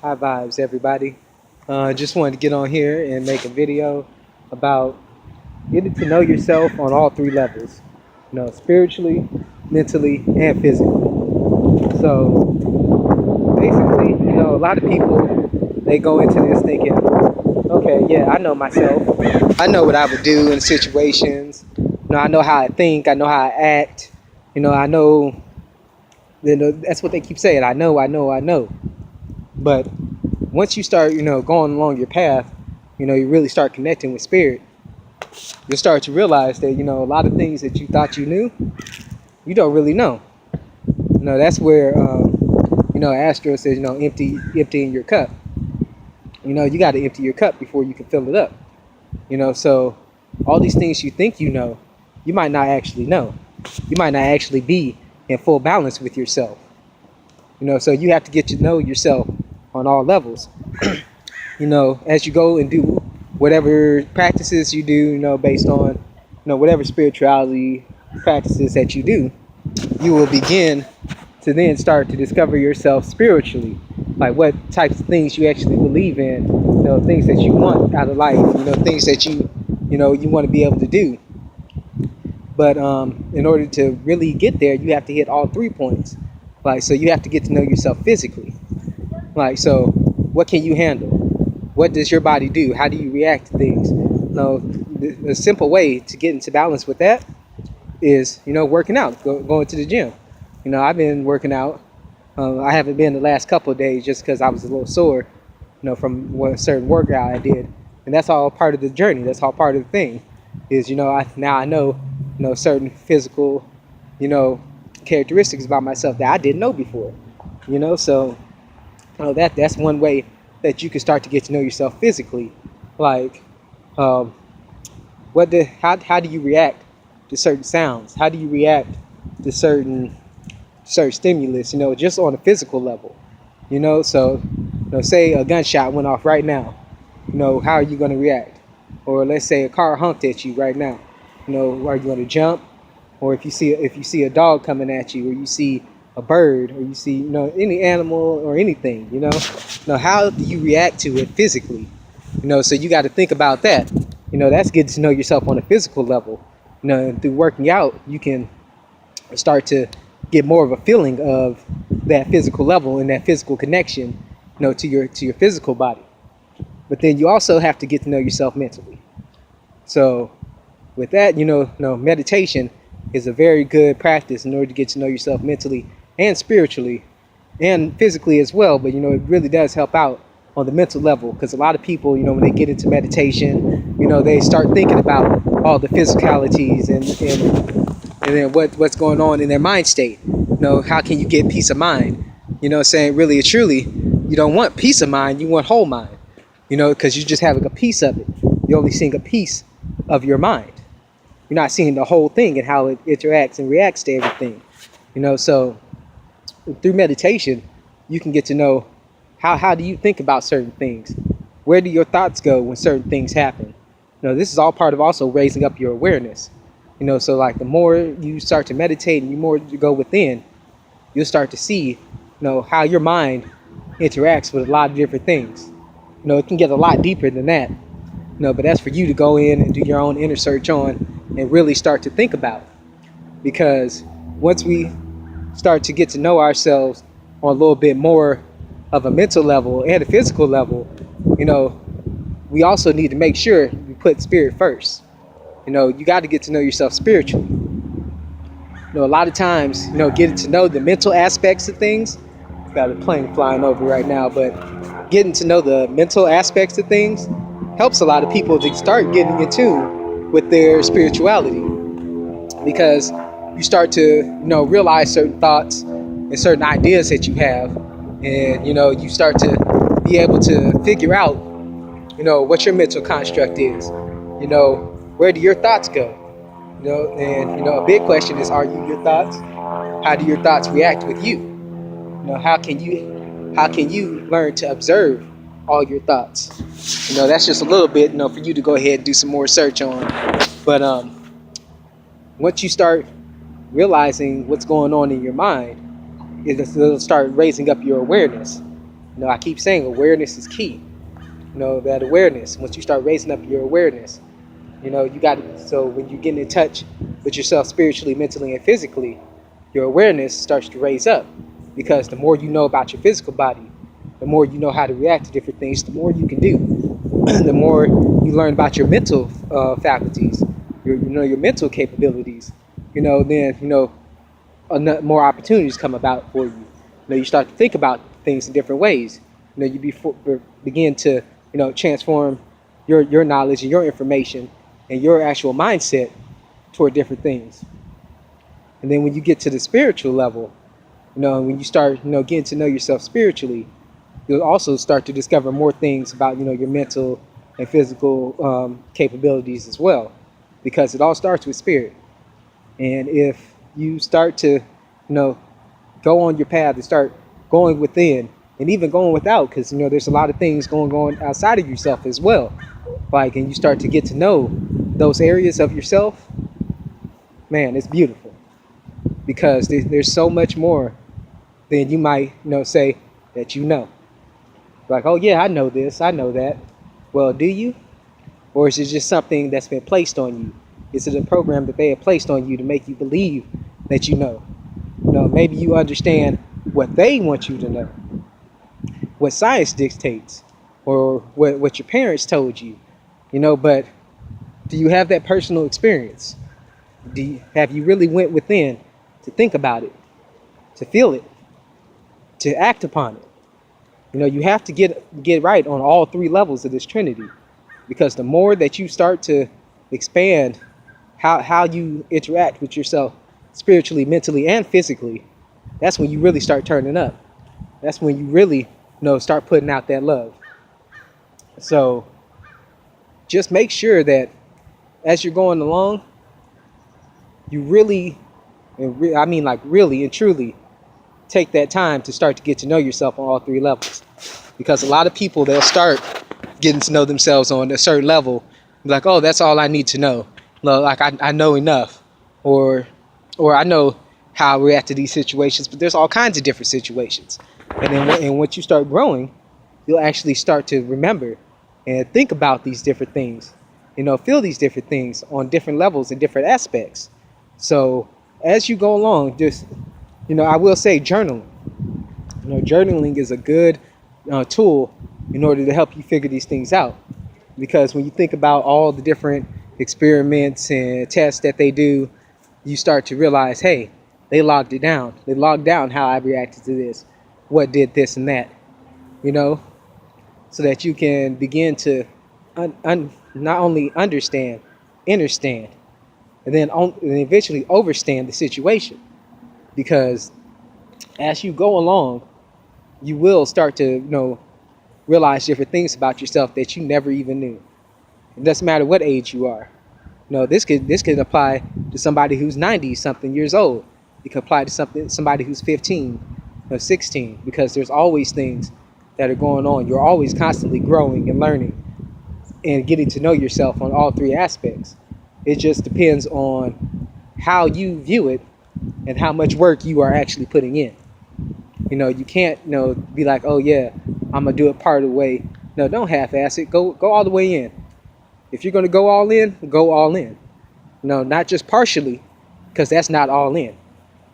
High vibes, everybody. Just wanted to get on here and make a video about getting to know yourself on all three levels. Spiritually, mentally, and physically. So basically, a lot of people they go into this thinking, okay, yeah, I know myself. I know what I would do in situations. I know how I think. I know how I act. I know. That's what they keep saying. I know. I know. I know. But once you start, going along your path, you really start connecting with spirit. You'll start to realize that, a lot of things that you thought you knew, you don't really know. That's where, Astro says, emptying your cup. You got to empty your cup before you can fill it up. So all these things you think you might not actually know. You might not actually be in full balance with yourself. So you have to get to know yourself on all levels. As you go and do whatever practices you do, based on, whatever spirituality practices that you do, you will begin to then start to discover yourself spiritually, like what types of things you actually believe in, things that you want out of life, things that you want to be able to do. But in order to really get there, you have to hit all 3 points. So you have to get to know yourself physically. So what can you handle? What does your body do? How do you react to things? The simple way to get into balance with that is, working out, going to the gym. I've been working out. I haven't been the last couple of days just because I was a little sore, from a certain workout I did. And that's all part of the journey. That's all part of the thing. Is, I know, certain physical, characteristics about myself that I didn't know before. So that's one way that you can start to get to know yourself physically. How do you react to certain sounds? How do you react to certain stimulus? Just on a physical level. So say a gunshot went off right now. How are you going to react? Or let's say a car honked at you right now. Are you going to jump? Or if you see a dog coming at you, or you see a bird, or you see any animal or anything, how do you react to it physically? So you got to think about that. That's getting to know yourself on a physical level. And through working out, you can start to get more of a feeling of that physical level and that physical connection, to your physical body. But then you also have to get to know yourself mentally. So with that, meditation is a very good practice in order to get to know yourself mentally and spiritually and physically as well. But, it really does help out on the mental level, because a lot of people, when they get into meditation, they start thinking about all the physicalities and then what's going on in their mind state. How can you get peace of mind? Saying really and truly, you don't want peace of mind, you want whole mind, because you're just having a piece of it. You're only seeing a piece of your mind. You're not seeing the whole thing and how it interacts and reacts to everything. So through meditation, you can get to know how do you think about certain things? Where do your thoughts go when certain things happen? This is all part of also raising up your awareness. So the more you start to meditate and the more you go within, you'll start to see, how your mind interacts with a lot of different things. It can get a lot deeper than that. But that's for you to go in and do your own inner search on and really start to think about. Because once we start to get to know ourselves on a little bit more of a mental level and a physical level, we also need to make sure we put spirit first. You got to get to know yourself spiritually. A lot of times, getting to know the mental aspects of things, got a plane flying over right now, but getting to know the mental aspects of things helps a lot of people to start getting in tune with their spirituality, because you start to realize certain thoughts and certain ideas that you have, and you start to be able to figure out what your mental construct is. Where do your thoughts go? And a big question is, are you your thoughts? How do your thoughts react with you? How can you learn to observe all your thoughts? That's just a little bit, for you to go ahead and do some more research on. But once you start realizing what's going on in your mind, it'll start raising up your awareness. I keep saying awareness is key. That awareness, once you start raising up your awareness, you got so when you get in touch with yourself spiritually, mentally, and physically, your awareness starts to raise up, because the more you know about your physical body, the more you know how to react to different things, the more you can do. The more you learn about your mental faculties, your mental capabilities, then more opportunities come about for you. You start to think about things in different ways. Begin to transform your knowledge and your information and your actual mindset toward different things. And then when you get to the spiritual level, when you start getting to know yourself spiritually, you'll also start to discover more things about your mental and physical capabilities as well, because it all starts with spirit. And if you start to go on your path and start going within and even going without, because there's a lot of things going on outside of yourself as well, and you start to get to know those areas of yourself, man, it's beautiful, because there's so much more than you might say that like, oh yeah, I know this, I know that. Well, do you? Or is it just something that's been placed on you? Is it a program that they have placed on you to make you believe that maybe you understand what they want you to know, what science dictates, or what your parents told you, but do you have that personal experience? Have you really went within to think about it, to feel it, to act upon it? You have to get right on all three levels of this Trinity, because the more that you start to expand how you interact with yourself spiritually, mentally, and physically, that's when you really start turning up. That's when you really start putting out that love. So just make sure that as you're going along, you really, I mean like really and truly, take that time to start to get to know yourself on all three levels. Because a lot of people, they'll start getting to know themselves on a certain level, like, oh, that's all I need to know. Like I know enough, or I know how I react to these situations. But there's all kinds of different situations, and then once you start growing, you'll actually start to remember and think about these different things, feel these different things on different levels and different aspects. So as you go along, just I will say journaling. Journaling is a good tool in order to help you figure these things out. Because when you think about all the different experiments and tests that they do, you start to realize, hey, they logged it down. They logged down how I reacted to this, what did this and that, so that you can begin to not only understand, understand, and then eventually overstand the situation. Because as you go along, you will start to realize different things about yourself that you never even knew. It doesn't matter what age you are. This could apply to somebody who's 90 something years old. It could apply to somebody who's 15 or 16, because there's always things that are going on. You're always constantly growing and learning and getting to know yourself on all three aspects. It just depends on how you view it and how much work you are actually putting in. You can't be like, oh yeah, I'm gonna do it part of the way. No, don't half-ass it. Go all the way in. If you're gonna go all in, go all in. Not just partially, because that's not all in.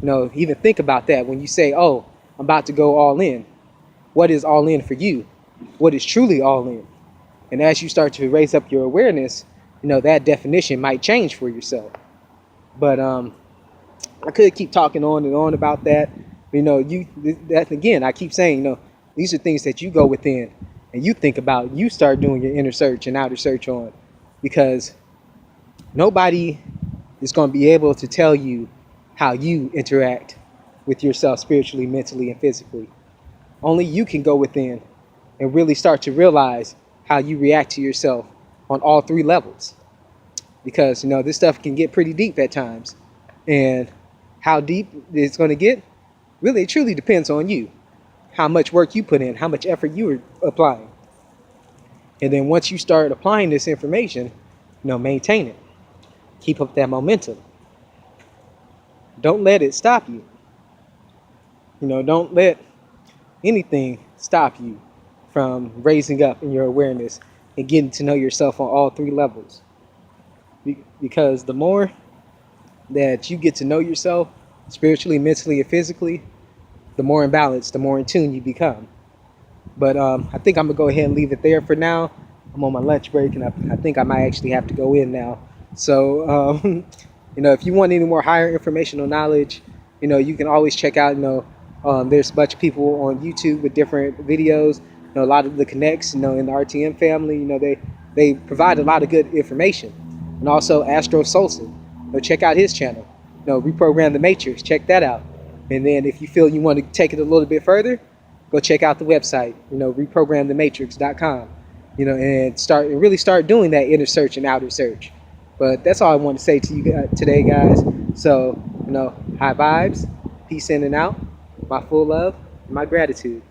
Even think about that when you say, oh, I'm about to go all in. What is all in for you? What is truly all in? And as you start to raise up your awareness, that definition might change for yourself. But I could keep talking on and on about that. That again, I keep saying, these are things that you go within and you think about. You start doing your inner search and outer search on, because nobody is going to be able to tell you how you interact with yourself spiritually, mentally, and physically. Only you can go within and really start to realize how you react to yourself on all three levels. Because this stuff can get pretty deep at times, and how deep it's going to get really, it truly depends on you. How much work you put in, how much effort you are applying. And then once you start applying this information, maintain it. Keep up that momentum. Don't let it stop you. Don't let anything stop you from raising up in your awareness and getting to know yourself on all three levels. Because the more that you get to know yourself spiritually, mentally, and physically, the more in balance, the more in tune you become. But I think I'm gonna go ahead and leave it there for now. I'm on my lunch break, and I think I might actually have to go in now. So, if you want any more higher informational knowledge, you can always check out. There's a bunch of people on YouTube with different videos. A lot of the connects, in the RTM family, they provide a lot of good information, and also Astro Solson. Check out his channel. Reprogram the Matrix. Check that out. And then if you feel you want to take it a little bit further, go check out the website, reprogramthematrix.com, and really start doing that inner search and outer search. But that's all I want to say to you guys today, guys. So, high vibes, peace in and out, my full love, and my gratitude.